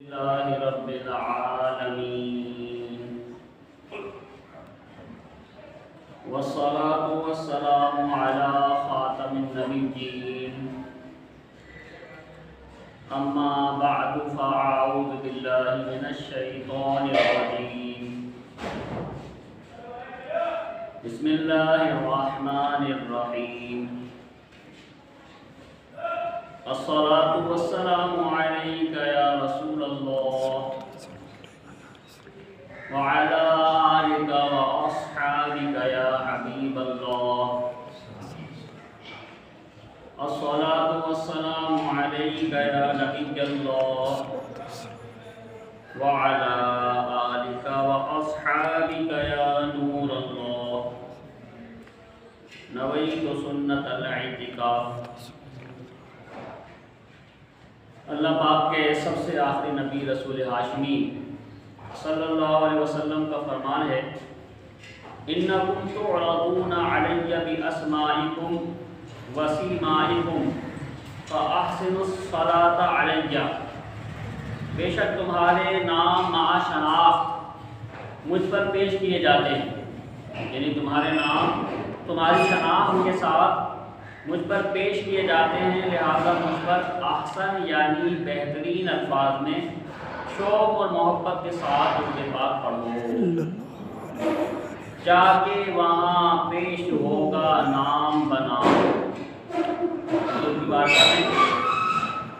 لله رب العالمين والصلاة والسلام على خاتم النبيين أما بعد فأعوذ بالله من الشيطان الرجيم بسم الله الرحمن الرحيم الصلاة والسلام عليك يا رسول الله وعلى آلك وأصحابك يا حبيب الله الصلاة والسلام عليك يا نبي الله وعلى آلك وأصحابك يا نور الله نويت سنة الاعتكاف. اللہ پاک کے سب سے آخری نبی رسول ہاشمی صلی اللہ علیہ وسلم کا فرمان ہے انکم تعرضون علی باسمائکم وسیمائکم فاحسنوا الصلاۃ علی. بے شک تمہارے نام مع شناخت مجھ پر پیش کیے جاتے ہیں، یعنی تمہارے نام تمہاری شناخت کے ساتھ مجھ پر پیش کیے جاتے ہیں، لہذا مجھ پر احسن یعنی بہترین الفاظ میں شوق اور محبت کے ساتھ درود پاک پڑھو. جا کے وہاں پیش ہوگا نام بنام.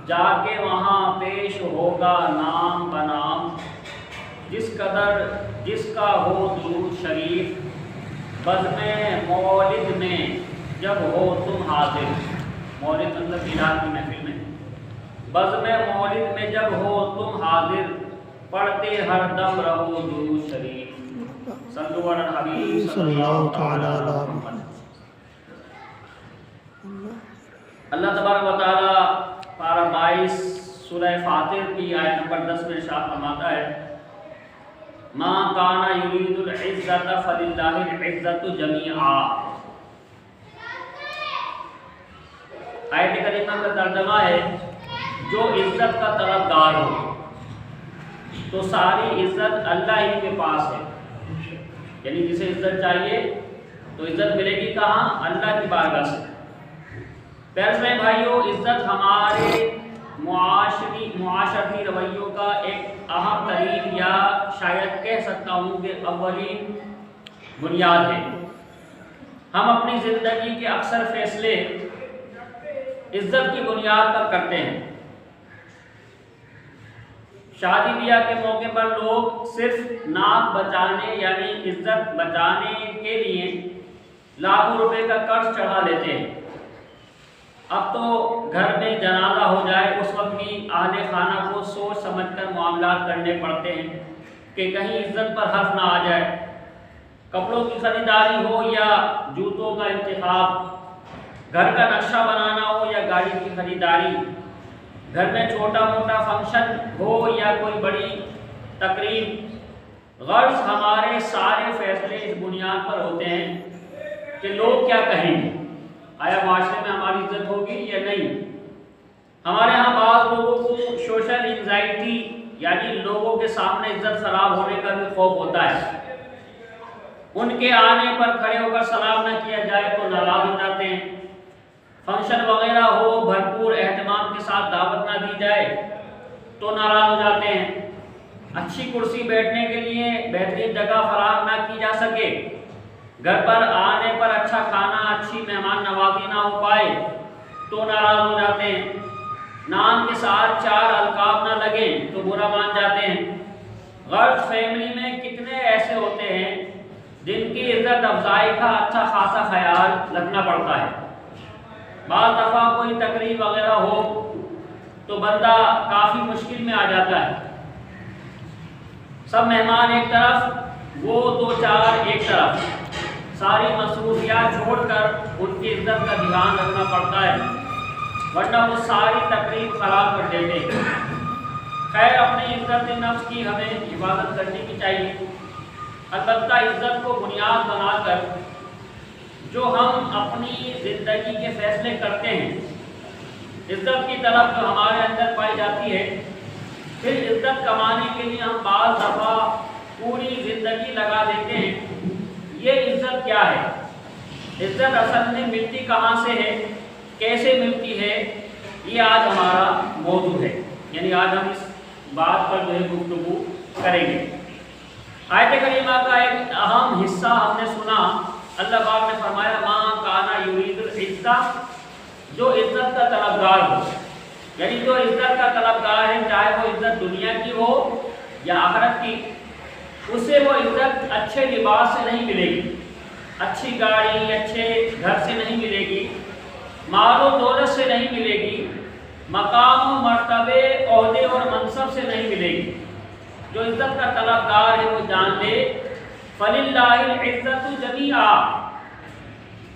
جا کے وہاں پیش ہوگا نام بنام، جس کا ہو درود شریف بزم مولد میں جب ہو تم حاضر. مولد مطلب میلاد کی محفل میں، بزم مولد میں جب ہو تم حاضر، پڑھتے ہر دم رہو درود شریف. صلو علی الحبیب صلی اللہ تعالی علیہ وسلم. اللہ تبارک و تعالی پارہ 22 سورہ فاطر کی آیت نمبر 10 میں ارشاد فرماتا ہے ما کان یرید العزت فللہ العزت جمیعا. آیت کریمہ کا ترجمہ ہے جو عزت کا طلبگار ہو تو ساری عزت اللہ ہی کے پاس ہے. یعنی جسے عزت چاہیے تو عزت ملے گی کہاں؟ اللہ کی بارگاہ سے. پیارے میں بھائیوں، عزت ہمارے معاشرتی رویوں کا ایک اہم ترین یا شاید کہہ سکتا ہوں کہ اولین بنیاد ہے. ہم اپنی زندگی کے اکثر فیصلے عزت کی بنیاد پر کرتے ہیں. شادی بیاہ کے موقع پر لوگ صرف ناک بچانے یعنی عزت بچانے کے لیے لاکھوں روپے کا قرض چڑھا لیتے ہیں. اب تو گھر میں جنازہ ہو جائے اس وقت بھی اہل خانہ کو سوچ سمجھ کر معاملات کرنے پڑتے ہیں کہ کہیں عزت پر حرف نہ آ جائے. کپڑوں کی خریداری ہو یا جوتوں کا انتخاب، گھر کا نقشہ بنانا ہو یا گاڑی کی خریداری، گھر میں چھوٹا موٹا فنکشن ہو یا کوئی بڑی تقریب، غرض ہمارے سارے فیصلے اس بنیاد پر ہوتے ہیں کہ لوگ کیا کہیں گے، آیا معاشرے میں ہماری عزت ہوگی یا نہیں. ہمارے ہاں بعض لوگوں کو سوشل انزائٹی یعنی لوگوں کے سامنے عزت خراب ہونے کا بھی خوف ہوتا ہے. ان کے آنے پر کھڑے ہو کر سلام نہ کیا جائے تو ناراض ہو جاتے ہیں. فنکشن وغیرہ ہو بھرپور اہتمام کے ساتھ دعوت نہ دی جائے تو ناراض ہو جاتے ہیں. اچھی کرسی بیٹھنے کے لیے بہترین جگہ فراہم نہ کی جا سکے، گھر پر آنے پر اچھا کھانا اچھی مہمان نوازی نہ ہو پائے تو ناراض ہو جاتے ہیں. نام کے ساتھ 4 القاب نہ لگیں تو برا مان جاتے ہیں. غرض فیملی میں کتنے ایسے ہوتے ہیں جن کی عزت افزائی کا اچھا خاصا خیال رکھنا پڑتا ہے. بعض دفعہ کوئی تقریب وغیرہ ہو تو بندہ کافی مشکل میں آ جاتا ہے. سب مہمان ایک طرف، وہ 2-4 ایک طرف، ساری مصروفیات چھوڑ کر ان کی عزت کا دھیان رکھنا پڑتا ہے ورنہ وہ ساری تقریب خراب کر دیتے ہیں. خیر، اپنی عزت نفس کی ہمیں حفاظت کرنے کی چاہیے. البتہ عزت کو بنیاد بنا کر جو ہم اپنی زندگی کے فیصلے کرتے ہیں، عزت کی طرف جو ہمارے اندر پائی جاتی ہے پھر عزت کمانے کے لیے ہم بعض دفعہ پوری زندگی لگا دیتے ہیں۔ یہ عزت کیا ہے؟ عزت اصل میں ملتی کہاں سے ہے، کیسے ملتی ہے، یہ آج ہمارا موضوع ہے، یعنی آج ہم اس بات پر جو ہے گفتگو کریں گے۔ آیت کریمہ کا ایک اہم حصہ ہم نے سنا، اللہ پاک نے فرمایا ماں کانا یرید العزت، جو عزت کا طلبگار ہو، یعنی جو عزت کا طلبگار ہے، چاہے وہ عزت دنیا کی ہو یا آخرت کی، اسے وہ عزت اچھے لباس سے نہیں ملے گی، اچھی گاڑی اچھے گھر سے نہیں ملے گی، مال و دولت سے نہیں ملے گی، مقام و مرتبے عہدے اور منصب سے نہیں ملے گی۔ جو عزت کا طلبگار ہے وہ جان لے فَلِلَّهِ الْعِزَّةُ جَمِيعًا،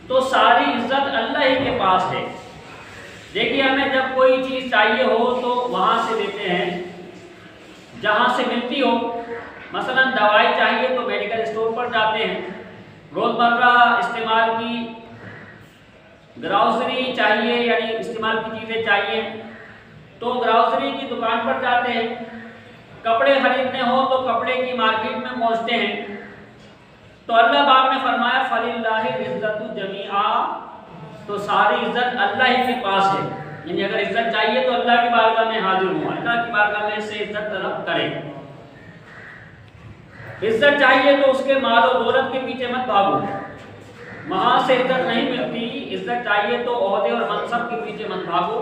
تو ساری عزت اللہ ہی کے پاس ہے۔ دیکھیے ہمیں جب کوئی چیز چاہیے ہو تو وہاں سے لیتے ہیں جہاں سے ملتی ہو، مثلا دوائی چاہیے تو میڈیکل اسٹور پر جاتے ہیں، روزمرہ استعمال کی گراؤسری چاہیے یعنی استعمال کی چیزیں چاہیے تو گراؤسری کی دکان پر جاتے ہیں، کپڑے خریدنے ہو تو کپڑے کی مارکیٹ میں پہنچتے ہیں۔ تو اللہ پاک نے فرمایا فَلِلَّهِ الْعِزَّةُ جَمِيعًا، تو ساری عزت اللہ ہی کے پاس ہے، یعنی اگر عزت چاہیے تو اللہ کی بارگاہ میں حاضر ہوں، اللہ کی بارگاہ میں سے عزت طلب کریں۔ عزت چاہیے تو اس کے مال و دولت کے پیچھے مت بھاگو، وہاں سے عزت نہیں ملتی۔ عزت چاہیے تو عہدے اور منصب کے پیچھے مت بھاگو،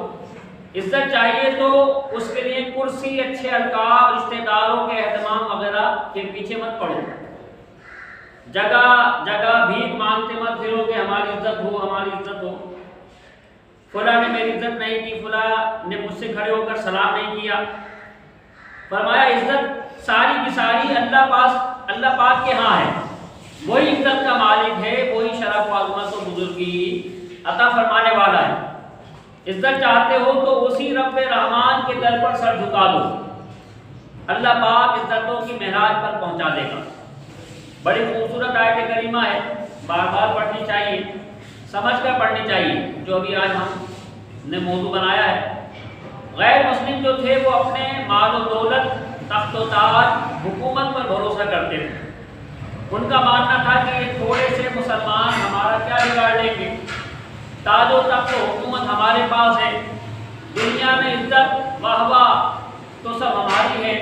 عزت چاہیے تو اس کے لیے کرسی، اچھے القاب، رشتہ داروں کے اہتمام وغیرہ کے پیچھے مت پڑو، جگہ جگہ بھیک مانگتے مت پھرو کہ ہماری عزت ہو، ہماری عزت ہو، فلاں نے میری عزت نہیں کی، فلاں نے مجھ سے کھڑے ہو کر سلام نہیں کیا۔ فرمایا عزت ساری کی ساری اللہ پاک کے ہاں ہے، وہی عزت کا مالک ہے، وہی شرف و عظمت و بزرگی عطا فرمانے والا ہے۔ عزت چاہتے ہو تو اسی رب رحمان کے در پر سر جھکا دو، اللہ پاک عزتوں کی معراج پر پہنچا دے گا۔ بڑی خوبصورت آیت کریمہ ہے، بار بار پڑھنی چاہیے، سمجھ کر پڑھنی چاہیے، جو ابھی آج ہم نے موضوع بنایا ہے۔ غیر مسلم جو تھے وہ اپنے مال و دولت، تخت و تاج، حکومت پر بھروسہ کرتے تھے، ان کا ماننا تھا کہ یہ تھوڑے سے مسلمان ہمارا کیا بگاڑ لیں گے، تاج و تخت و حکومت ہمارے پاس ہے، دنیا میں عزت واہ تو سب ہماری ہے،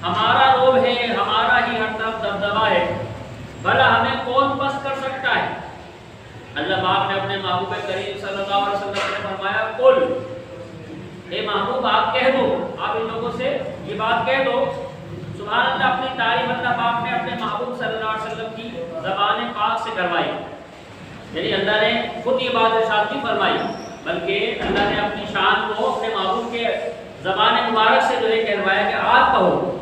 ہمارا روب ہے، ہمارا ہی ہر طرف دبدبا ہے، بھلا ہمیں کون پست کر سکتا ہے۔ اللہ پاک نے اپنے محبوب کریم صلی اللہ علیہ وسلم نے فرمایا قل، اے محبوب آپ کہہ دو، آپ ان لوگوں سے یہ بات کہہ دو۔ سبحان اللہ، اپنی تعریف اللہ پاک نے اپنے محبوب صلی اللہ علیہ وسلم کی زبان پاک سے کروائی، یعنی اللہ نے خود یہ بات ارشاد نہیں فرمائی، بلکہ اللہ نے اپنی شان کو اپنے محبوب کے زبان مبارک سے جو ہے کہلوایا کہ آپ کہو۔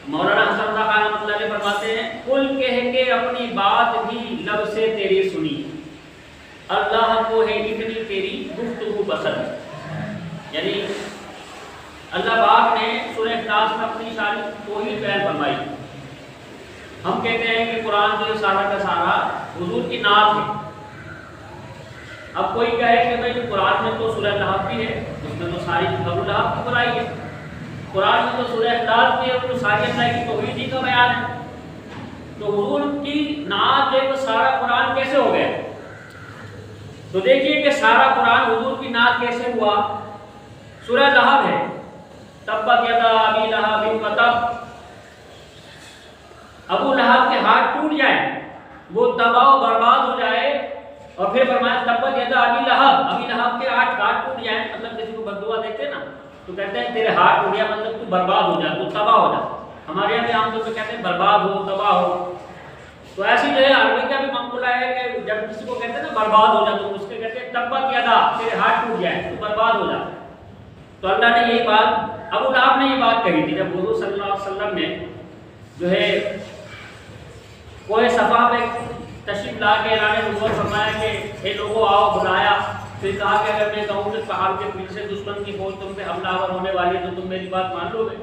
مولانا حسن اللہ خان رحمۃ اللہ علیہ فرماتے ہیں قل کہہ کے اپنی بات بھی لب سے تیری سنی، اللہ کو ہے اتنی تیری گفتگو پسند، یعنی اللہ پاک نے سورہ اخلاص میں اپنی شان توحید بیان فرمائی۔ ہم کہتے ہیں کہ قرآن جو سارا کا سارا حضور کی نعت ہے۔ اب کوئی کہے کہ بھائی قرآن میں تو سورہ لہب بھی ہے، اس میں تو ساری خبر لہب کی برائی ہے، قرآن میں تو سورہ اخلاص بھی ہے، تو ساری اللہ کی توحید ہی کا بیان ہے، تو حضور کی نعت جو ہے وہ سارا قرآن کیسے ہو گیا؟ تو دیکھیے کہ سارا قرآن حضور کی نعت کیسے ہوا۔ سورہ لہب ہے، تبت یدا ابی لہب وتب، ابو لہب کے ہاتھ ٹوٹ جائیں، وہ تباہ و برباد ہو جائے، اور پھر فرمایا تبت یدا ابی لہب کے ہاتھ ٹوٹ جائیں، مطلب کسی کو بددعا دیتے نا تو کہتے ہیں تیرے ہاتھ ٹوٹ گیا، مطلب تو برباد ہو جائے، تو تباہ ہو جائے۔ ہمارے یہاں بھی عام طور پہ کہتے ہیں برباد ہو، تباہ ہو، تو ایسی جو ہے عربی کا بھی مقولہ ہے کہ جب کسی کو کہتے ہیں نا برباد ہو جائے تو اس کے کہتے ہیں تبت یدا، تیرے ہاتھ ٹوٹ جائے تو برباد ہو جائے۔ تو اللہ نے یہی بات، ابو لہب نے یہ بات کہی تھی جب حضور صلی اللہ علیہ وسلم نے جو ہے کوہ صفا پہ تشریف لا کے اعلان نبوت فرمایا کہ اے لوگوں آؤ، بلایا، پھر کہا کہ اگر میں کہوں کہ پہاڑ کے پیچھے سے دشمن کی فوج تم پہ حملہ آور ہونے والی ہے تو تم میری بات مان لو گے؟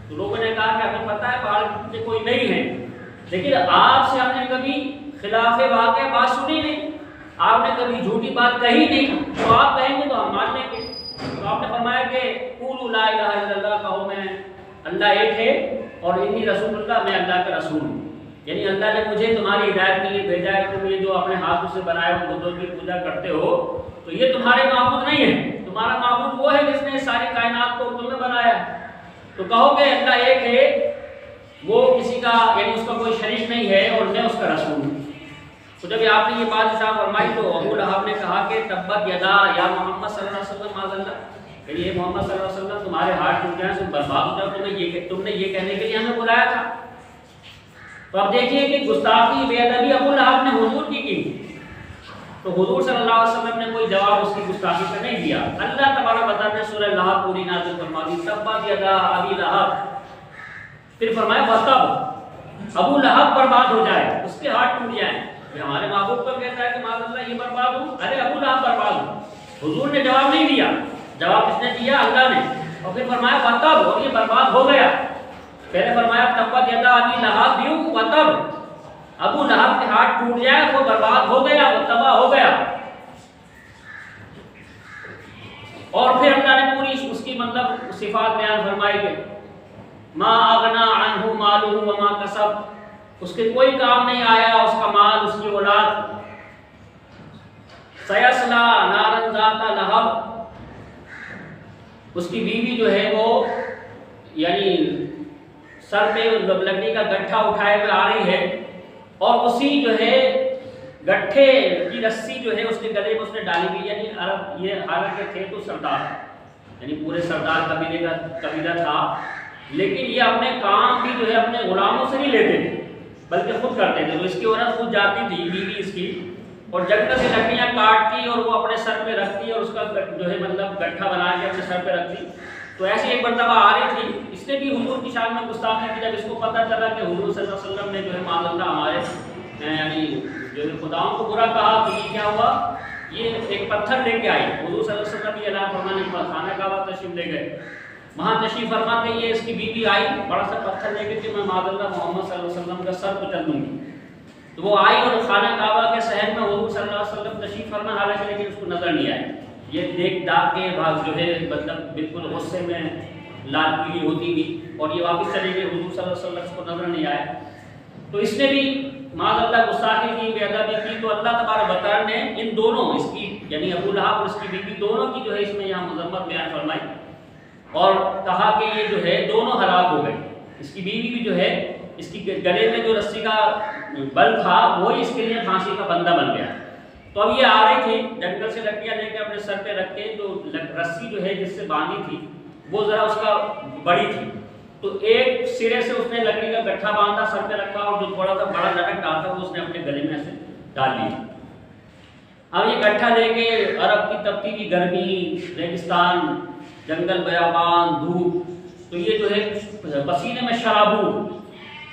تو لوگوں نے کہا کہ ہمیں پتہ ہے پہاڑ کے پیچھے کوئی نہیں ہے، لیکن آپ سے ہم نے کبھی خلاف واقع بات سنی نہیں، آپ نے کبھی جھوٹی بات کہی نہیں، تو آپ کہیں گے تو ہم مان لیں گے۔ تو آپ نے فرمایا کہ قولوا لا الہ الا اللہ، کہو میں اللہ ایک ہے اور انی رسول اللہ، میں اللہ کا رسول ہوں، یعنی اللہ نے مجھے تمہاری ہدایت کے لیے بھیجا ہے۔ تم یہ جو اپنے ہاتھوں سے بنائے ہوئے بتوں کی پوجا کرتے ہو تو یہ تمہارے معبود نہیں ہے، تمہارا معبود وہ ہے جس نے ساری کائنات کو تمہیں بنایا ہے۔ تو کہو کہ اللہ ایک ہے، وہ کسی کا یعنی اس کا کوئی شریک نہیں ہے اور میں اس کا رسول ہوں۔ تو جب آپ نے یہ بات ارشاد فرمائی تو ابو لہب نے کہا کہ تبت یدا یا محمد صلی اللہ علیہ وسلم معاذ اللہ، کہ یہ محمد صلی اللہ علیہ وسلم تمہارے ہاتھ ٹوٹ جائیں، تم برباد ہو جاؤ، تم نے یہ کہنے کے لیے ہمیں بلایا تھا۔ تو اب دیکھیے کہ گستاخی بے ادبی ابو لہب نے حضور کی تو حضور صلی اللہ علیہ وسلم نے کوئی جواب اس کی گستاخی کا نہیں دیا۔ اللہ تبارک و تعالیٰ نے سورہ لہب پوری نازل فرما دی، تبت یدا ابی لہب، پھر فرمایا وتب، ابو لہب برباد ہو جائے، اس کے ہاتھ ٹوٹ جائیں۔ ہمارے محبوب کو کہتا ہے کہ معاذ اللہ یہ برباد ہو، ارے ابو لہب برباد ہو۔ حضور نے جواب نہیں دیا، جواب کس نے دیا؟ اللہ نے، اور پھر فرمایا وتب، اور یہ برباد ہو گیا۔ پہلے فرمایا تبت یدا ابی لہب دیو وتب، ابو لہب کے ہاتھ ٹوٹ جائے، وہ برباد ہو گیا، وہ تباہ ہو گیا۔ اور پھر اللہ نے پوری اس کی مطلب صفات بیان فرمائی کہ ما اغنا عنہ مالہ وما کسب، اس کے کوئی کام نہیں آیا، اس کا مال، اس کی اولاد۔ سیصلی نارا ذات لہب، اس کی بیوی جو ہے وہ یعنی سر پہ لکڑی کا گٹھا اٹھائے ہوئے آ رہی ہے، اور اسی جو ہے گٹھے کی رسی جو ہے اس کے گلے میں اس نے ڈالی گئی، یعنی عرب یہ حالانکہ تھے تو سردار، یعنی پورے سردار قبیلے کا قبیلہ تھا، لیکن یہ اپنے کام بھی جو ہے اپنے غلاموں سے نہیں لیتے تھے بلکہ خود کرتے تھے۔ تو اس کی عورت خود جاتی تھی، بیوی اس کی، اور جنگل سے لکڑیاں کاٹتی اور وہ اپنے سر پہ رکھتی اور اس کا جو ہے مطلب گٹھا بنا کے اپنے سر پہ رکھتی۔ تو ایسی ایک مرتبہ آ رہی تھی، اس نے بھی حضور کی شان میں گستاخی کی۔ جب اس کو پتہ چلا کہ حضور صلی اللہ علیہ وسلم نے جو ہے معاذ اللہ ہمارے یعنی جو ہے خداؤں کو برا کہا، تو یہ کیا ہوا، یہ ایک پتھر لے کے آئی۔ حضور صلی اللہ علیہ وسلم یہ اعلان فرمانے کے بعد خانہ کعبہ تشریف لے گئے، وہاں تشریف فرما کے یہ اس کی بیوی آئی بڑا سا پتھر لے کے کہ میں معاذ اللہ محمد صلی اللہ علیہ وسلم کا سر کچل دوں گی۔ تو وہ آئی اور خانہ کعبہ کے صحن میں حضور صلی اللہ علیہ وسلم تشریف فرما، حالانکہ لیکن اس کو نظر نہیں آئی۔ یہ دیکھ داغ کے بعد جو ہے مطلب بالکل غصے میں لال پیلی ہوتی گئی اور یہ واپس چلے گئے، حضور صلی اللہ علیہ وسلم کو نظر نہیں آئے۔ تو اس نے بھی معاذ اللہ گستاخی کی، بے ادبی کی، تو اللہ تبارک و تعالیٰ نے ان دونوں، اس کی یعنی ابو لہب اور اس کی بیوی دونوں کی جو ہے اس میں یہاں مذمت بیان فرمائی اور کہا کہ یہ جو ہے دونوں ہلاک ہو گئے۔ اس کی بیوی بھی جو ہے اس کی گلے میں جو رسی کا بل تھا وہی اس کے لیے پھانسی کا بندہ بن گیا۔ تو اب یہ آ رہی تھی جنگل سے لکڑیاں لے کے اپنے سر پہ رکھ کے، تو رسی جو ہے جس سے باندھی تھی وہ ذرا اس کا بڑی تھی، تو ایک سرے سے اس نے لکڑی کا گٹھا باندھا، سر پہ رکھا، اور جو تھوڑا سا بڑا لٹک رہا تھا وہ اس نے اپنے گلے میں سے ڈال لیا۔ اب یہ گٹھا لے کے عرب کی تپتی کی گرمی، ریگستان، جنگل بیابان، دھوپ، تو یہ جو ہے پسینے میں شرابور،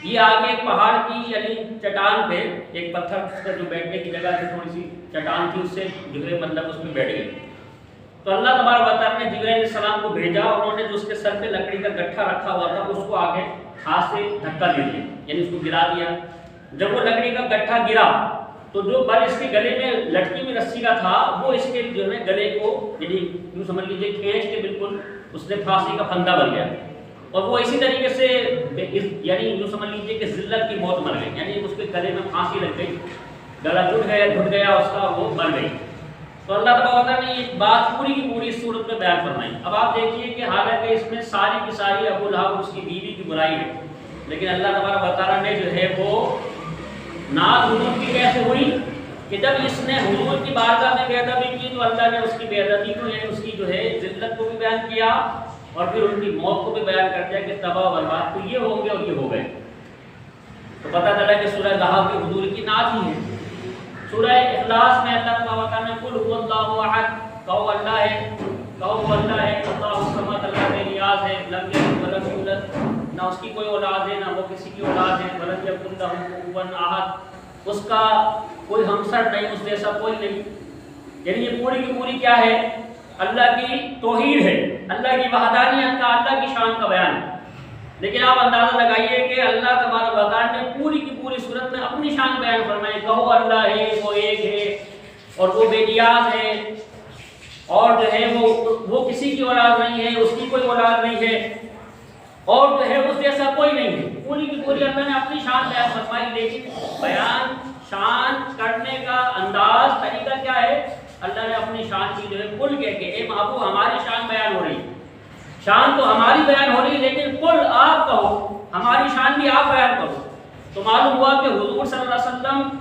یہ آگے ایک پہاڑ کی یعنی چٹان پہ ایک پتھر کا جو بیٹھنے کی جگہ تھی، تھوڑی سی چٹان تھی، اس سے جو ہے مطلب اس پہ بیٹھ گئی۔ تو اللہ تبارک و تعالیٰ نے جبرائیل علیہ السلام کو بھیجا، انہوں نے جو اس کے سر پہ لکڑی کا گٹھا رکھا ہوا تھا اس کو آگے ہاتھ سے دھکا دے دیا، یعنی اس کو گرا دیا۔ جب وہ لکڑی کا گٹھا گرا تو جو بل اس کے گلے میں لٹکی ہوئی رسی کا تھا وہ اس کے جو ہے گلے کو یعنی یوں سمجھ لیجیے کھینچ کے بالکل اس نے پھانسی کا پھندا بن گیا، اور وہ اسی طریقے سے یعنی یوں سمجھ لیجیے کہ ذلت کی موت مر گئی، یعنی اس کے گلے میں پھانسی لگ گئی، گلا گھٹ گیا اس کا، وہ مر گئی۔ تو اللہ تعالیٰ نے یہ بات پوری کی پوری صورت میں بیان فرمائی۔ اب آپ دیکھیے کہ حالانکہ اس میں ساری کی ساری ابو لہب اور اس کی بیوی کی برائی ہے، لیکن اللہ تعالیٰ نے جو ہے وہ نعت حضور کی کیسے ہوئی کہ جب اس نے حضور کی بارگاہ میں بے ادبی کی تو اللہ نے اس کی بے ادبی کو یعنی اس کی جو ہے ذلت کو بھی بیان کیا اور پھر ان کی موت کو بھی بیان کر دیا کہ تباہ و برباد تو یہ ہوں گے اور یہ ہو گئے۔ تو پتہ چلا کہ سورہ لہب کی حضور کی نعت ہی ہے۔ سورہ اخلاص میں اللہ تعالیٰ نے قل هو اللہ احد، کہو اللہ ہے، کہو اللہ ہے، اللہ الصمد، اللہ بے نیاز ہے، لم یلد ولم یولد، نہ اس کی کوئی اولاد ہے نہ وہ کسی کی اولاد ہے، ولم یکن لہ کفوا احد، اس کا کوئی ہمسر نہیں، اس جیسا کوئی نہیں۔ یعنی یہ پوری کی پوری کیا ہے؟ اللہ کی توحید ہے، اللہ کی وحدانیت کا، اللہ کی شان کا بیان ہے۔ لیکن آپ اندازہ لگائیے کہ اللہ تبارک و تعالیٰ نے پوری کی پوری صورت میں اپنی شان بیان فرمائی، کہو اللہ ہے، وہ ایک ہے اور وہ بے نیاز ہے اور جو ہے وہ کسی کی اولاد نہیں ہے، اس کی کوئی اولاد نہیں ہے، اور جو ہے اس جیسا کوئی نہیں ہے. پوری کی پوری اللہ نے اپنی شان بیان فرمائی. لیکن بیان شان کرنے کا انداز طریقہ کیا ہے؟ اللہ نے اپنی شان کی جو ہے کل کہہ کے اے محبوب ہماری شان بیان ہو رہی ہے، شان تو ہماری بیان ہو رہی ہے، لیکن کل آپ کہو، ہماری شان بھی آپ بیان کرو. تو معلوم ہوا کہ حضور صلی اللہ علیہ وسلم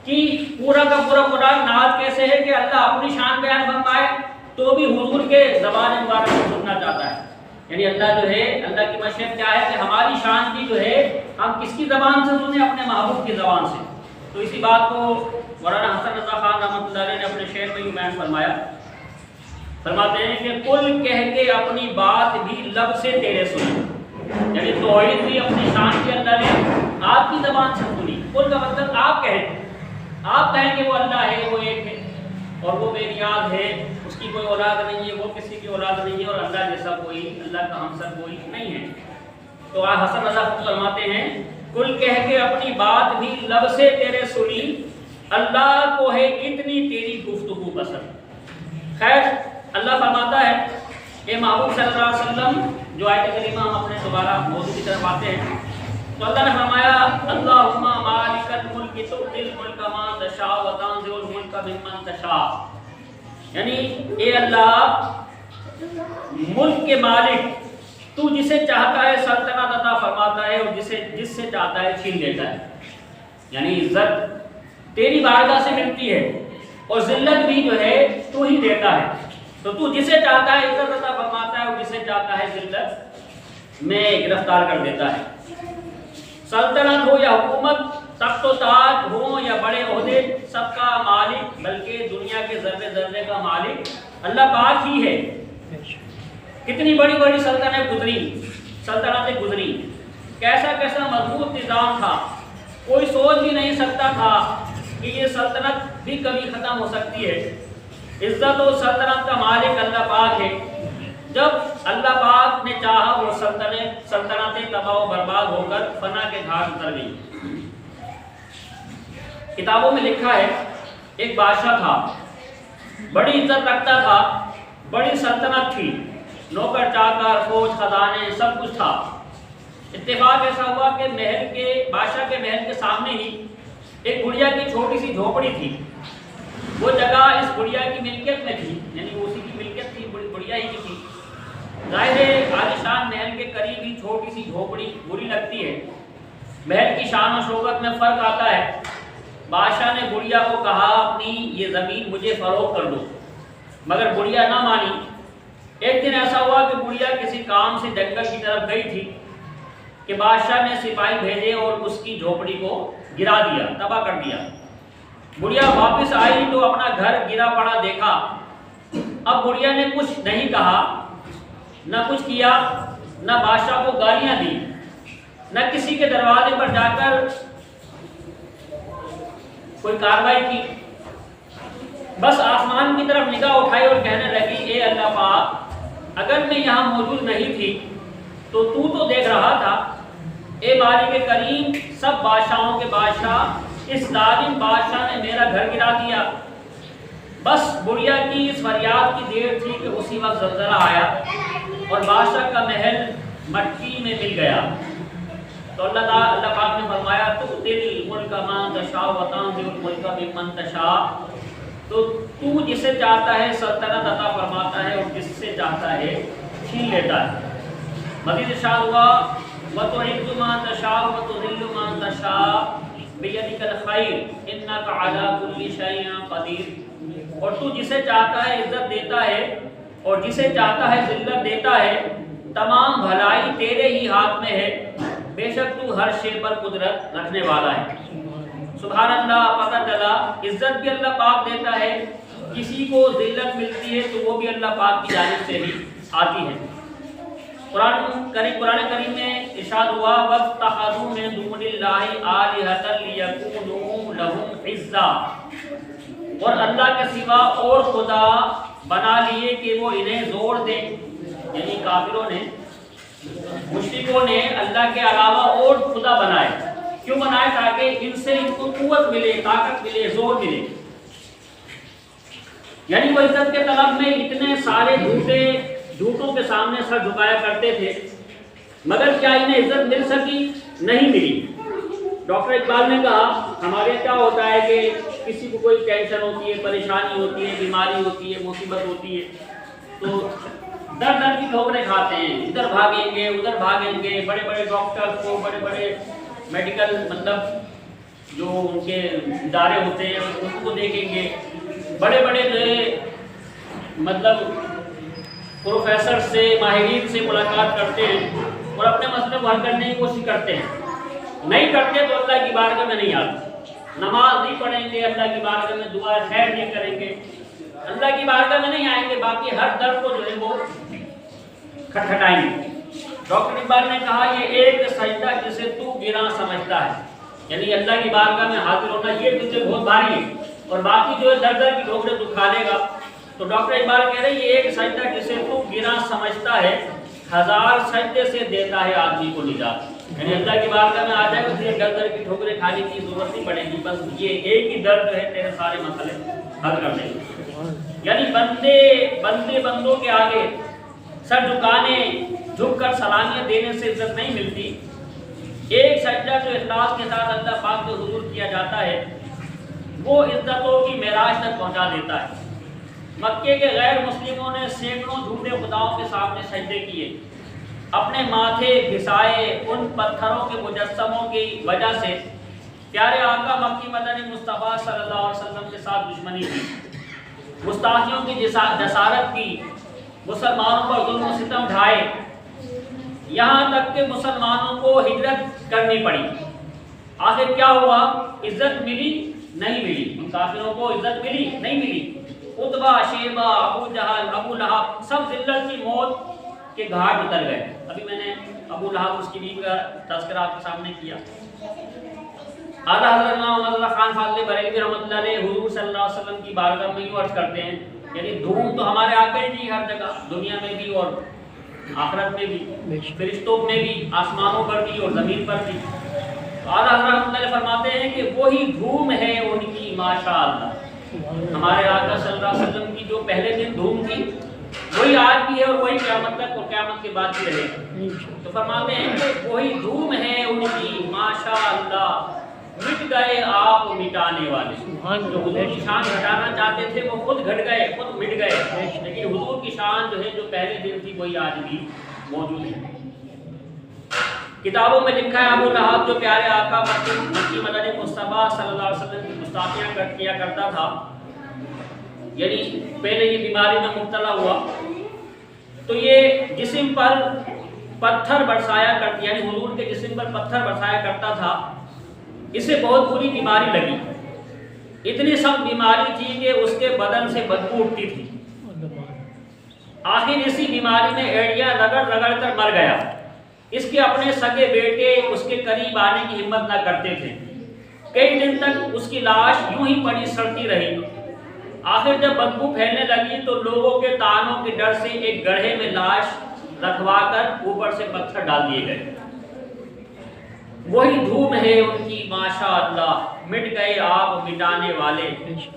کی پورا کا پورا قرآن نازل کیسے ہے کہ اللہ اپنی شان بیان فرمائے تو بھی حضور کے زبان مبارک کو سننا چاہتا ہے. یعنی اللہ جو ہے، اللہ کی مشیت کیا ہے کہ ہماری شان کی جو ہے ہم کس کی زبان سے سنیں؟ اپنے محبوب کی زبان سے. تو اسی بات کو مولانا حسن رضا خان رحمۃ اللہ علیہ نے اپنے شعر میں بیان فرمایا. فرماتے ہیں کہ کل کہہ کے اپنی بات بھی لب سے تیرے سنی. یعنی توحید بھی اپنی شان کی اللہ نے آپ کی زبان سے سنی. کل کا مطلب آپ کہیں کہ وہ اللہ ہے، وہ ایک ہے اور وہ بے نیاز ہے، اس کی کوئی اولاد نہیں ہے، وہ کسی کی اولاد نہیں ہے، اور اللہ جیسا کوئی، اللہ کا ہمسر کوئی نہیں ہے. تو حسن رضا فرماتے ہیں کل کہہ کے اپنی بات بھی لب سے تیرے سنی، اللہ کو ہے اتنی تیری گفتگو پسند. خیر اللہ فرماتا ہے اے محبوب صلی اللہ علیہ وسلم، جو آیت کریمہ ہم اپنے دوبارہ موضوع کی طرف آتے ہیں، تو اللہ نے فرمایا اللہم مالک الملک تؤتی الملک من تشاء وتنزع الملک ممن تشاء. یعنی اے اللہ ملک کے مالک، تو جسے چاہتا ہے سلطنت عطا فرماتا ہے اور جس سے چاہتا ہے چھین لیتا ہے. یعنی عزت تیری بارگاہ سے ملتی ہے اور ذلت بھی جو ہے تو ہی دیتا ہے. تو جسے چاہتا ہے عزت عطا فرماتا ہے اور جسے چاہتا ہے ذلت میں گرفتار کر دیتا ہے. سلطنت ہو یا حکومت، تخت و تاج ہو یا بڑے عہدے، سب کا مالک بلکہ دنیا کے ذرے ذرے کا مالک اللہ پاک ہی ہے. کتنی بڑی بڑی سلطنتیں گزری، کیسا مضبوط نظام تھا. کوئی سوچ بھی نہیں سکتا تھا کہ یہ سلطنت بھی کبھی ختم ہو سکتی ہے. عزت و سلطنت کا مالک اللہ پاک ہے. جب اللہ پاک نے چاہا وہ سلطنتیں تباہ و برباد ہو کر فنا کے گھاٹ اتر گئی. کتابوں میں لکھا ہے ایک بادشاہ تھا، بڑی عزت رکھتا تھا، بڑی سلطنت تھی، نوکر چاکر، فوج، خزانے، سب کچھ تھا. اتفاق ایسا ہوا کہ بادشاہ کے محل کے سامنے ہی ایک گڑیا کی چھوٹی سی جھوپڑی تھی. وہ جگہ اس گڑیا کی ملکیت میں تھی، یعنی اسی کی ملکیت تھی، گڑیا ہی کی تھی. ظاہر ہے عالیشان محل کے قریب ہی چھوٹی سی جھوپڑی بری لگتی ہے. محل کی شان و شوکت میں فرق آتا ہے. بادشاہ نے گڑیا کو کہا اپنی یہ زمین مجھے فروخت کر دو، مگر گڑیا نہ مانی. ایک دن ایسا ہوا کہ گڑیا کسی کام سے جنگل کی طرف گئی تھی کہ بادشاہ نے سپاہی بھیجے اور اس کی جھوپڑی کو گرا دیا، تباہ کر دیا. گڑیا واپس آئی تو اپنا گھر گرا پڑا دیکھا. اب گڑیا نے کچھ نہیں کہا، نہ کچھ کیا، نہ بادشاہ کو گالیاں دی، نہ کسی کے دروازے پر جا کر کوئی کارروائی کی. بس آسمان کی طرف نگاہ اٹھائی اور کہنے لگی اے اللہ پاک، اگر میں یہاں موجود نہیں تھی تو دیکھ رہا تھا. اے مالک کریم، سب بادشاہوں کے بادشاہ اس ظالم بادشاہ نے میرا گھر گرا دیا. بس گڑیا کی اس فریاد کی دیر تھی کہ اسی وقت زلزلہ آیا اور بادشاہ کا محل مٹی میں مل گیا. تو اللہ پاک نے فرمایا تؤتی الملک من تشاء وتنزع الملک ممن تشاء. تو جسے چاہتا ہے سلطنت عطا فرماتا ہے اور جس سے چاہتا ہے چھین لیتا ہے. مزید ارشاد ہوا وتعز من تشاء وتذل من تشاء بیدک الخیر انک علی کل شیء قدیر. اور تو جسے چاہتا ہے عزت دیتا ہے اور جسے چاہتا ہے ذلت دیتا ہے. تمام بھلائی تیرے ہی ہاتھ میں ہے، بے شک تو ہر شے پر قدرت رکھنے والا ہے. سبحان اللہ. پتہ چلا عزت بھی اللہ پاک دیتا ہے، کسی کو ذلت ملتی ہے تو وہ بھی اللہ پاک کی جانب سے ہی آتی ہے. قرآن کریم میں ارشاد ہوا وَاتَّخَذُوا مِن دُونِ اللَّهِ آلِهَةً لِيَكُونُوا لَهُمْ عِزًّا. اور اللہ کے سوا اور خدا بنا لیے کہ وہ انہیں زور دیں. یعنی کافروں نے، مشرکوں نے اللہ کے علاوہ اور خدا بنائے. کیوں بنائے؟ تاکہ ان سے ان کو قوت ملے، طاقت ملے، زور ملے. یعنی وہ عزت کے طلب میں اتنے سارے جھوٹوں کے سامنے سر جھکایا کرتے تھے، مگر کیا انہیں عزت مل سکی؟ نہیں ملی۔ ڈاکٹر اقبال نے کہا ہمارے کیا ہوتا ہے کہ کسی کو کوئی ٹینشن ہوتی ہے، پریشانی ہوتی ہے، بیماری ہوتی ہے، مصیبت ہوتی ہے، تو در در کی ٹھوکریں کھاتے ہیں، ادھر بھاگیں گے ادھر بھاگیں گے، بڑے بڑے ڈاکٹر کو، بڑے بڑے میڈیکل مطلب جو ان کے ادارے ہوتے ہیں ان کو دیکھیں گے، بڑے بڑے جو ہے مطلب پروفیسر سے، ماہرین سے ملاقات کرتے ہیں اور اپنے مسئلے کو حل کرنے کی کوشش کرتے ہیں، نہیں کرتے تو اللہ کی بارگاہ میں نہیں آتے، نماز نہیں پڑھیں گے، اللہ کی بارگاہ میں دعا خیر نہیں کریں گے، اللہ کی بارگاہ میں نہیں آئیں گے، باقی ہر در کو جو ہے وہ کھٹکھٹائیں گے۔ ڈاکٹر اقبال نے کہا یہ ایک سجدہ جسے تو گراں سمجھتا ہے، یعنی اللہ کی بارگاہ میں حاضر ہونا یہ تجھے بہت بھاری ہے، اور باقی جو ہے در در کی ٹھوکریں تو کھا لے گا۔ تو ڈاکٹر اقبال کہہ رہے ہیں یہ ایک سجدہ جسے تو گراں سمجھتا ہے، ہزار سجدے سے دیتا ہے آدمی کو نجات۔ یعنی اللہ کی بارگاہ میں آ جائے گا، در در کی ٹھوکریں کھانے کی ضرورت نہیں پڑے گی، بس یہ ایک ہی در جو ہے تیرے سارے مسئلے حل کر دے گا۔ یعنی بندوں کے آگے سر جھکانے، جھک کر سلامیاں دینے سے عزت نہیں ملتی۔ ایک سجدہ جو اخلاص کے ساتھ اللہ پاک کے حضور کیا جاتا ہے وہ عزتوں کی معراج تک پہنچا دیتا ہے۔ مکے کے غیر مسلموں نے سینکڑوں جھوٹے خداؤں کے سامنے سجدے کیے، اپنے ماتھے گھسائے ان پتھروں کے مجسموں کی وجہ سے پیارے آقا مکی مدنی مصطفیٰ صلی اللہ علیہ وسلم کے ساتھ دشمنی کی، گستاخیوں کی جسارت کی، مسلمانوں پر ظلم و ستم ڈھائے، یہاں تک کہ مسلمانوں کو ہجرت کرنی پڑی۔ آخر کیا ہوا؟ عزت ملی؟ نہیں ملی۔ ان کافروں کو عزت ملی؟ نہیں ملی۔ عتبہ، شیبہ، ابو جہل، ابو لہب سب ذلت کی موت کے گھاٹ اتر گئے۔ ابھی میں نے ابو لہب اس کی بیوی کا تذکرہ آپ کے سامنے کیا۔ اعلیٰ حضرت محمد اللہ خان فاضل بریلوی رحمۃ اللہ علیہ حضور صلی اللہ علیہ وسلم کی بارگاہ میں یوں عرض کرتے ہیں، یعنی دھوم تو ہمارے آقا ہی ہر جگہ، دنیا میں بھی اور آخرت میں بھی، فرشتوں میں بھی، آسمانوں پر بھی اور زمین پر بھی۔ اعلیٰ حضرت رحمۃ اللہ فرماتے ہیں کہ وہی دھوم ہے ان کی ماشاءاللہ۔ ہمارے آقا صلی اللہ علیہ وسلم کی جو پہلے دن دھوم تھی وہی آج بھی ہے اور وہی قیامت تک اور قیامت کے بعد بھی رہے گا۔ تو فرماتے ہیں کہ وہی دھوم ہے ان کی ماشاءاللہ، مٹ گئے آپ مٹانے والے۔ جو حضور کی شان گھٹانا چاہتے تھے وہ خود گھٹ گئے، خود مٹ گئے، لیکن حضور کی شان جو ہے جو پہلے دن تھی وہی آج بھی موجود ہے۔ کتابوں میں لکھا ہے ابو لہب جو پیارے آقا مکی مدنی مصطفیٰ صلی اللہ علیہ وسلم کی گستاخیاں کیا کرتا تھا، یعنی پہلے یہ بیماری میں مبتلا ہوا تو یہ جسم پر پتھر برسایا کرتا، یعنی حضور کے جسم پر پتھر برسایا کرتا تھا۔ اسے بہت بری بیماری لگی، اتنی سخت بیماری تھی کہ اس کے بدن سے بدبو اٹھتی تھی۔ آخر اسی بیماری میں ایڑیاں رگڑ رگڑ کر مر گیا۔ اس کے اپنے سگے بیٹے اس کے قریب آنے کی ہمت نہ کرتے تھے۔ کئی دن تک اس کی لاش یوں ہی پڑی سڑتی رہی۔ آخر جب بدبو پھیلنے لگی تو لوگوں کے طعنوں کے ڈر سے ایک گڑھے میں لاش رکھوا کر اوپر سے پتھر ڈال دیے گئے۔ وہی دھوم ہے ان کی ماشاءاللہ، مٹ گئے آپ مٹانے والے۔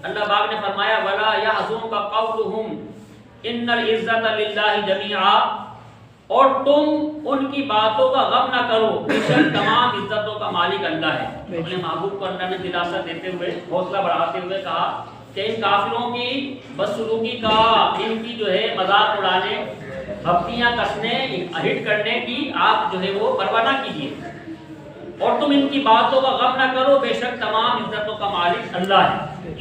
اللہ پاک نے فرمایا وَلَا يَحْزُنْكَ قَوْلُهُمْ إِنَّ الْعِزَّةَ لِلَّهِ جَمِيعًا، اور تم ان کی باتوں کا غم نہ کرو، بے شک تمام عزتوں کا مالک اللہ ہے۔ اپنے محبوب کو اللہ نے دلاسا دیتے ہوئے، حوصلہ بڑھاتے ہوئے کہا کہ ان کافروں کی بدسلوکی کا، ان کی جو ہے مذاق اڑانے، ہفتیاں کسنے، ہٹ کرنے کی آپ جو ہے وہ پرواہ نہ کیجیے، اور تم ان کی باتوں کا غم نہ کرو، بے شک تمام عزتوں کا مالک اللہ ہے۔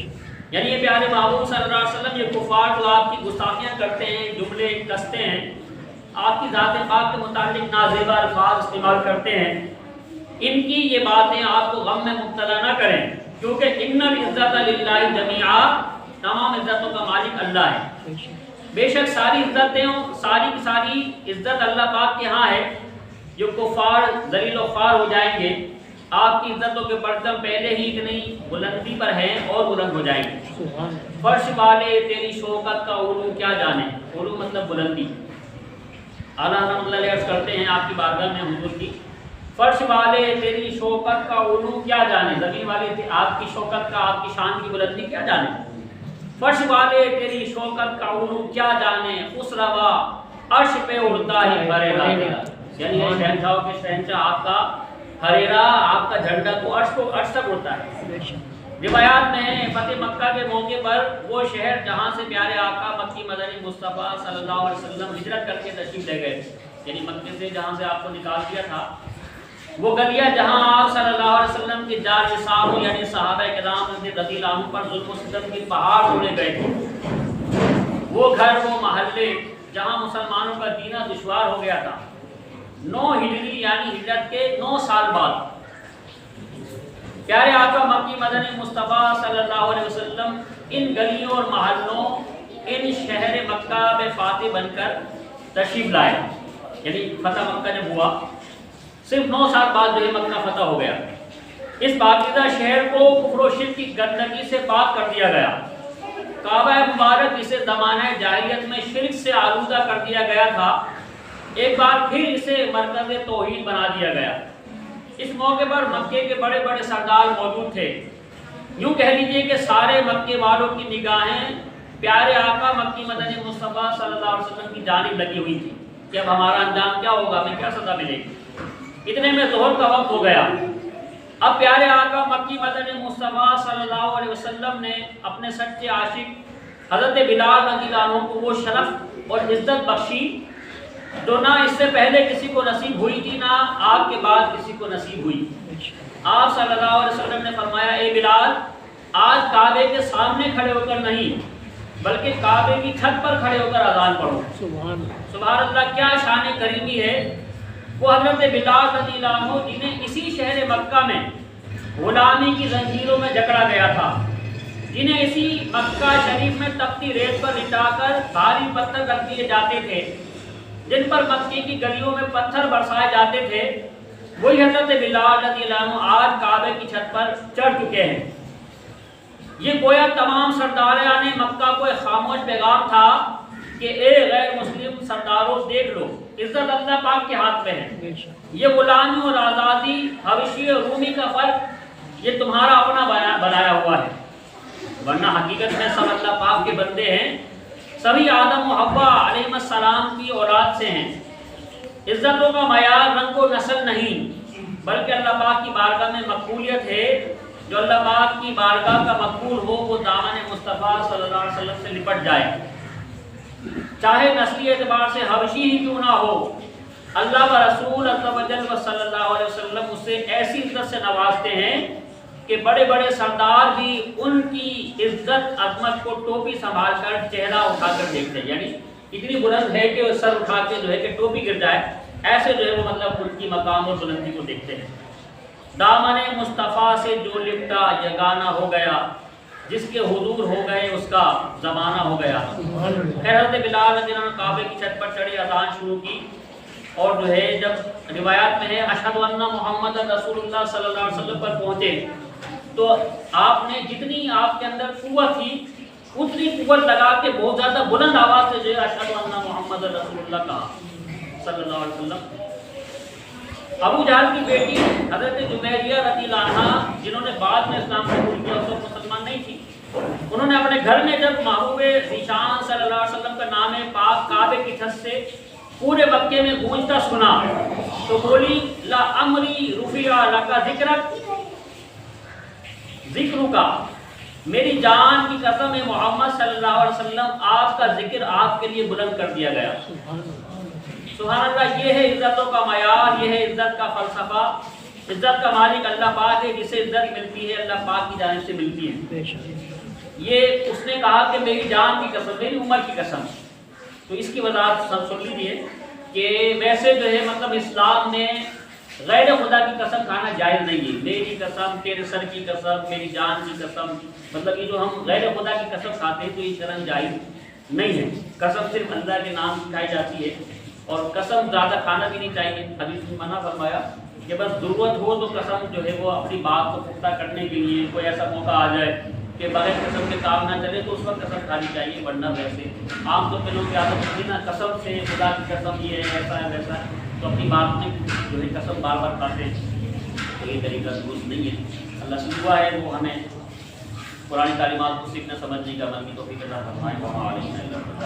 یعنی یہ پیارے محبوب صلی اللہ علیہ وسلم، یہ کفار جو آپ کی گستاخیاں کرتے ہیں، جملے کستے ہیں، آپ کی ذات پاک کے متعلق نازیبا الفاظ استعمال کرتے ہیں، ان کی یہ باتیں آپ کو غم میں مبتلا نہ کریں، کیونکہ ان العزت للہ جمیعا، تمام عزتوں کا مالک اللہ ہے۔ بے شک ساری عزتیں، ساری کی ساری عزت اللہ پاک کے ہاں ہے۔ جو کفار ذلیل و خوار ہو جائیں گے، آپ کی عزتوں کے برتم پہلے ہی اتنی بلندی پر ہیں اور بلند ہو جائیں گے۔ فرش والے تیری شوکت کا علو کیا جانے، علو مطلب بلندی۔ اعلیٰ رحمۃ اللہ علیہ عرض کرتے ہیں آپ کی بارگاہ میں حضور کی، فرش والے تیری شوکت کا علو کیا جانے، زمین والے آپ کی شوکت کا، آپ کی شان کی بلندی کیا جانے۔ فرش والے تیری شوکت کا علو کیا جانے، اس روا عرش پہ اڑتا ہے ہریرا تیرا، یعنی یہ شہنشاہوں کے شہنشاہ آپ کا ہریرا، آپ کا جھنڈا تو عرش تک اڑتا ہے۔ روایات میں ہے فتح مکہ کے موقع پر وہ شہر جہاں سے پیارے آقا مکی مدنی مصطفیٰ صلی اللہ علیہ وسلم ہجرت کر کے تشریف لے گئے، یعنی مکے سے جہاں سے آپ کو نکال دیا تھا، وہ گلیاں جہاں آپ صلی اللہ علیہ وسلم کے جار نثار یعنی صحابہ کرام رضی اللہ عنہم پر ظلم و ستم کے پہاڑ ٹوڑے گئے تھے، وہ گھر وہ محلے جہاں مسلمانوں کا جینا دشوار ہو گیا تھا، 9 ہجری یعنی ہجرت کے 9 سال بعد پیارے آقا مکی مدنی مصطفیٰ صلی اللہ علیہ وسلم ان گلیوں اور محلوں، ان شہر مکہ میں فاتح بن کر تشریف لائے، یعنی فتح مکہ جب ہوا صرف 9 سال بعد جو ہے مکہ فتح ہو گیا۔ اس پاکیزہ شہر کو کفر و شرک کی گندگی سے پاک کر دیا گیا، کعبہ مبارک جسے زمانہ جاہلیت میں شرک سے آلودہ کر دیا گیا تھا، ایک بار پھر اسے مرکز توحید بنا دیا گیا۔ اس موقع پر مکے کے بڑے بڑے سردار موجود تھے، یوں کہہ لیجئے کہ سارے مکے والوں کی نگاہیں پیارے آقا مکی مدنی مصطفیٰ صلی اللہ علیہ وسلم کی جانب لگی ہوئی تھی کہ اب ہمارا انجام کیا ہوگا، ہمیں کیا سزا ملے گی۔ اتنے میں ظہر کا وقت ہو گیا، اب پیارے آقا مکی مدنی مصطفیٰ صلی اللہ علیہ وسلم نے اپنے سچے عاشق حضرت بلال رضی اللہ عنہ کو وہ شرف اور عزت بخشی جو نہ اس سے پہلے کسی کو نصیب ہوئی تھی، نہ آپ کے بعد کسی کو نصیب ہوئی۔ آپ صلی اللہ علیہ وسلم نے فرمایا، اے بلال، آج کعبے کے سامنے کھڑے ہو کر نہیں بلکہ کعبے کی چھت پر کھڑے ہو کر اذان پڑھو۔ سبحان اللہ، کیا شان کریمی ہے۔ وہ حضرت بلال رضی اللہ عنہ جنہیں اسی شہر مکہ میں غلامی کی زنجیروں میں جکڑا گیا تھا، جنہیں اسی مکہ شریف میں تپتی ریت پر لٹا کر بھاری پتھر رکھ دیے جاتے تھے، جن پر مکے کی گلیوں میں پتھر برسائے جاتے تھے، وہی حضرت بلال رضی اللہ عنہ آج کعبے کی چھت پر چڑھ چکے ہیں۔ یہ گویا تمام سرداران مکہ کو ایک خاموش پیغام تھا کہ اے غیر مسلم سرداروں، دیکھ لو، عزت اللہ پاک کے ہاتھ میں ہے، یہ غلامی اور آزادی، حبشی اور رومی کا فرق یہ تمہارا اپنا بنایا ہوا ہے، ورنہ حقیقت میں سب اللہ پاک کے بندے ہیں، سبھی آدم و حوا علیہ السلام کی اولاد سے ہیں۔ عزتوں کا معیار رنگ و نسل نہیں بلکہ اللہ پاک کی بارگاہ میں مقبولیت ہے، جو اللہ پاک کی بارگاہ کا مقبول ہو وہ دامن مصطفیٰ صلی اللہ علیہ وسلم سے لپٹ جائے، چاہے نسلی اعتبار سے حبشی ہی کیوں نہ ہو۔ اللہ و رسول عز و جل صلی اللہ علیہ وسلم اسے ایسی عزت سے نوازتے ہیں کہ بڑے بڑے سردار بھی ان کی عزت عظمت کو ٹوپی سنبھال کر چہرہ اٹھا کر دیکھتے ہیں، یعنی اتنی بلند ہے کہ سر اٹھا کے جو ہے کہ ٹوپی گر جائے، ایسے جو ہے وہ مطلب ان کی مقام اور بلندی کو دیکھتے ہیں۔ دامن مصطفیٰ سے جو لپٹا یگانہ ہو گیا، جس کے حضور ہو گئے اس کا زمانہ ہو گیا۔ حضرت بلال رضی اللہ عنہ کعبے کی چھت پر چڑھی، اذان شروع کی، اور جو ہے جب روایات میں ہے اشہد ان محمد رسول اللہ صلی اللہ علیہ وسلم پر پہنچے تو آپ نے جتنی آپ کے اندر قوت تھی اتنی قوت لگا کے بہت زیادہ بلند آواز سے جو ہے اشہد ان محمد رسول اللہ کہا صلی اللہ علیہ وسلم۔ ابو جہل کی بیٹی حضرت جبیریہ رضی اللہ عنہا جنہوں نے بعد میں اسلام قبول کیا، اس وقت مسلمان نہیں تھی، انہوں نے اپنے گھر میں جب محبوب ذیشان صلی اللہ علیہ وسلم کا نام پاک کعبے کی چھت سے پورے مکے میں گونجتا سنا تو بولی لا امری رفیع لکا ذکرک، ذکر کا، میری جان کی قسم ہے محمد صلی اللہ علیہ وسلم آپ کا ذکر آپ کے لیے بلند کر دیا گیا۔ سبحان اللہ، یہ ہے عزتوں کا معیار، یہ ہے عزت کا فلسفہ۔ عزت کا مالک اللہ پاک ہے، جسے عزت ملتی ہے اللہ پاک کی جانب سے ملتی ہے۔ یہ اس نے کہا کہ میری جان کی قسم، میری عمر کی قسم، تو اس کی وضاحت سب سن لیجیے کہ ویسے جو ہے مطلب اسلام میں غیر خدا کی قسم کھانا جائز نہیں ہے۔ میری قسم، تیرے سر کی قسم، میری جان کی قسم، مطلب یہ جو ہم غیر خدا کی قسم کھاتے ہیں تو یہ شرعاً جائز نہیں ہے۔ قسم صرف اللہ کے نام کی کھائی جاتی ہے، اور قسم زیادہ کھانا بھی نہیں چاہیے۔ حدیث میں منع فرمایا کہ بس ضرورت ہو تو قسم جو ہے وہ اپنی بات کو پختہ کرنے کے لیے، کوئی ایسا موقع آ جائے کہ بغیر قسم کے کام نہ چلے تو اس وقت قسم کھانی چاہیے، ورنہ ویسے عام طور پہ لوگ کی عادت ہوتی ہے نا قسم سے، خدا کی قسم یہ ہے، ایسا ہے ویسا ہے، تو اپنی بات میں جو ہے قسم بار بار کھاتے ہیں، تو یہ طریقہ درست نہیں ہے۔ اللہ سے دعا ہے وہ ہمیں قرآن تعلیمات کو سیکھنے سمجھنے کا عمل کی توفیق عطا فرمائے۔